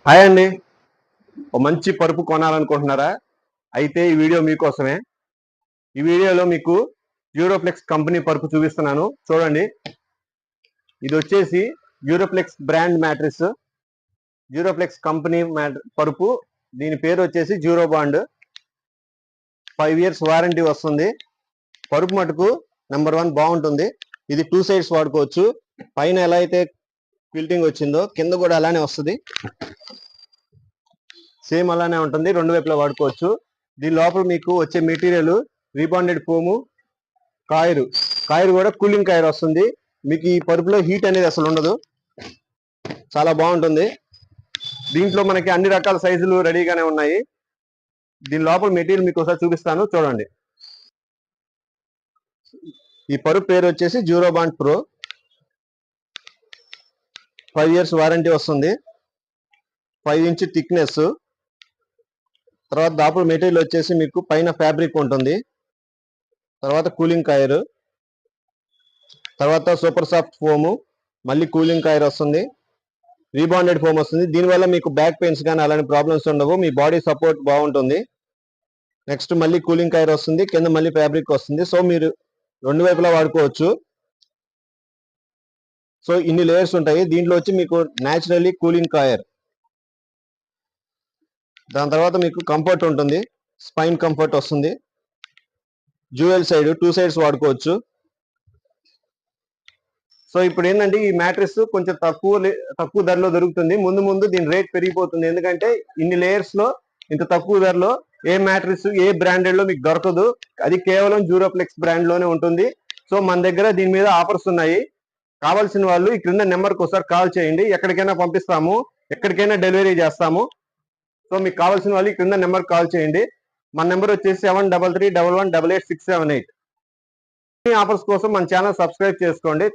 Hi అండి. ఓ మంచి పరుపు కొనాలనుకుంటున్నారా? అయితే ఈ వీడియో మీకోసమే. ఈ వీడియోలో మీకు డ్యూరోప్లెక్స్ కంపెనీ పరుపు చూపిస్తున్నాను చూడండి. ఇది వచ్చేసి డ్యూరోప్లెక్స్ బ్రాండ్ మ్యాట్రిస్. డ్యూరోప్లెక్స్ కంపెనీ పరుపు. దీని పేరు వచ్చేసి డ్యూరో బాండ్. 5 years వారంటీ వస్తుంది. పరుపు మటుకు నెంబర్ 1 బాగుంటుంది. ఇది 2 sides వాడుకోవచ్చు. పైన ఎలా అయితే క్విల్టింగ్ వచ్చిందో కింద కూడా అలానే వస్తుంది. సేమ్ అలానే ఉంటుంది. 2 వైపులా వాడుకోవచ్చు. దీని లోపల మీకు వచ్చే మెటీరియల్ రీబాండెడ్ ఫోము, కాయరు కూడా కూలింగ్ కాయర్ వస్తుంది. మీకు ఈ పరుపులో హీట్ అనేది అసలు ఉండదు. చాలా బాగుంటుంది. దీంట్లో మనకి అన్ని రకాల సైజులు రెడీగానే ఉన్నాయి. దీని లోపల మెటీరియల్ మీకు ఒకసారి చూపిస్తాను చూడండి. ఈ పరుపు పేరు వచ్చేసి Duro bond pro. 5 years warranty వస్తుంది. 5 inch థిక్నెస్. తర్వాత దాపుడు మెటీరియల్ వచ్చేసి మీకు పైన ఫ్యాబ్రిక్ ఉంటుంది. తర్వాత కూలింగ్ కాయర్, తర్వాత సూపర్ సాఫ్ట్ ఫోము, మళ్ళీ కూలింగ్ కాయర్ వస్తుంది. రీబాండెడ్ ఫోమ్ వస్తుంది. దీనివల్ల మీకు బ్యాక్ పెయిన్స్ కానీ అలాంటి ప్రాబ్లమ్స్ ఉండవు. మీ బాడీ సపోర్ట్ బాగుంటుంది. నెక్స్ట్ మళ్ళీ కూలింగ్ కాయర్ వస్తుంది. కింద మళ్ళీ ఫ్యాబ్రిక్ వస్తుంది. సో మీరు 2 వైపులా వాడుకోవచ్చు. సో ఇన్ని లేయర్స్ ఉంటాయి. దీంట్లో వచ్చి మీకు న్యాచురల్లీ కూలింగ్ కాయర్. దాని తర్వాత మీకు కంఫర్ట్ ఉంటుంది. స్పైన్ కంఫర్ట్ వస్తుంది. డ్యూయల్ సైడ్ 2 sides వాడుకోవచ్చు. సో ఇప్పుడు ఏంటంటే ఈ మ్యాట్రిస్ కొంచెం తక్కువ ధరలో దొరుకుతుంది. ముందు దీని రేట్ పెరిగిపోతుంది. ఎందుకంటే ఇన్ని లేయర్స్ లో ఇంత తక్కువ ధరలో ఏ మ్యాట్రిస్ ఏ బ్రాండెడ్ లో మీకు దొరకదు. అది కేవలం డ్యూరోప్లెక్స్ బ్రాండ్ లోనే ఉంటుంది. సో మన దగ్గర దీని మీద ఆఫర్స్ ఉన్నాయి. కావాల్సిన వాళ్ళు ఈ క్రింద నెంబర్కి ఒకసారి కాల్ చేయండి. ఎక్కడికైనా పంపిస్తాము, ఎక్కడికైనా డెలివరీ చేస్తాము. సో మీకు కావాల్సిన వాళ్ళు ఈ క్రింద నెంబర్కి కాల్ చేయండి. మన నెంబర్ వచ్చేసి 7331188678. ఈ ఆఫర్స్ కోసం మన ఛానల్ సబ్స్క్రైబ్ చేసుకోండి.